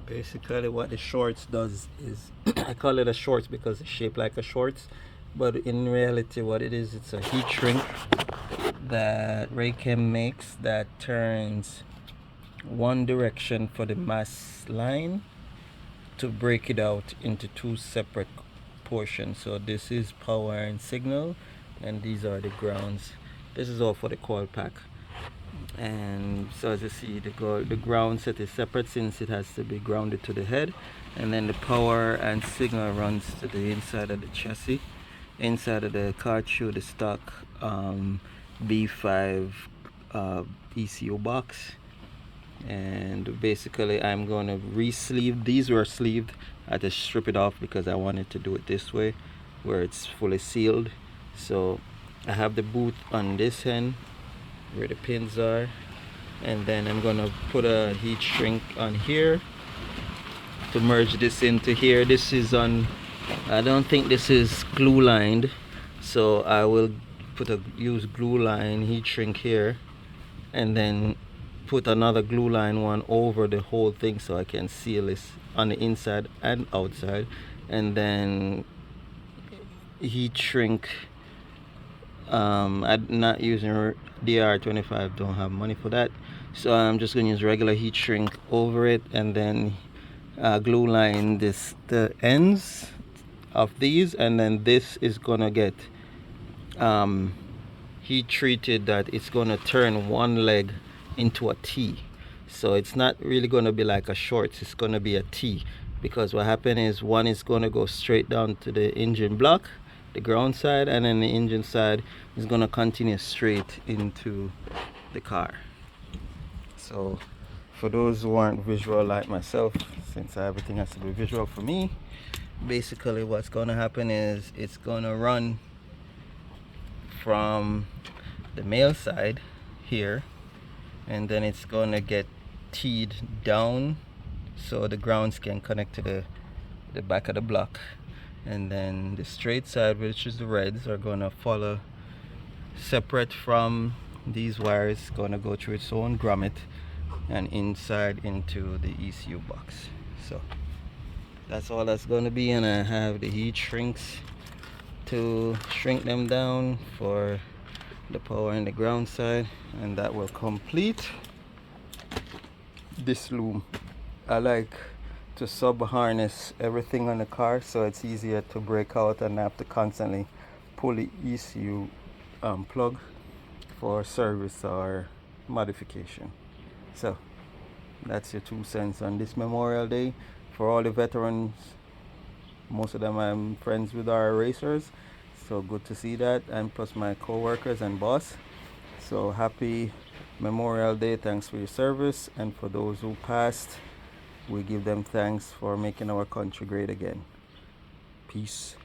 Basically what the shorts does is I call it a shorts because it's shaped like a shorts, but in reality what it is, it's a heat shrink that Raychem makes that turns one direction for the mass line to break it out into two separate portions. So this is power and signal, and these are the grounds. This is all for the coil pack. And so as you see, the ground set is separate since it has to be grounded to the head, and then the power and signal runs to the inside of the chassis, inside of the car through the stock B5 ECU box. And basically I'm going to re-sleeve. These were sleeved. I just strip it off because I wanted to do it this way where it's fully sealed. So I have the boot on this end where the pins are, and then I'm gonna put a heat shrink on here to merge this into here. This is on, I don't think this is glue lined, so I will use glue line heat shrink here, and then put another glue line one over the whole thing so I can seal this on the inside and outside, and then heat shrink. I'm not using DR25, don't have money for that, so I'm just going to use regular heat shrink over it, and then glue line the ends of these, and then this is gonna get heat treated that it's gonna turn one leg into a T. So it's not really gonna be like a shorts, it's gonna be a T, because what happened is one is gonna go straight down to the engine block, the ground side, and then the engine side is gonna continue straight into the car. So for those who aren't visual like myself, since everything has to be visual for me, basically what's gonna happen is it's gonna run from the male side here, and then it's gonna get teed down so the grounds can connect to the back of the block, and then the straight side, which is the reds, are gonna follow separate from these wires, gonna go through its own grommet and inside into the ECU box. So that's all that's gonna be, and I have the heat shrinks to shrink them down for the power and the ground side, and that will complete this loom. I like to sub harness everything on the car so it's easier to break out and have to constantly pull the ECU plug for service or modification. So that's your 2 cents on this Memorial Day. For all the veterans, most of them I'm friends with our racers, so good to see that, and plus my co-workers and boss. So happy Memorial Day, thanks for your service, and for those who passed, we give them thanks for making our country great again. Peace.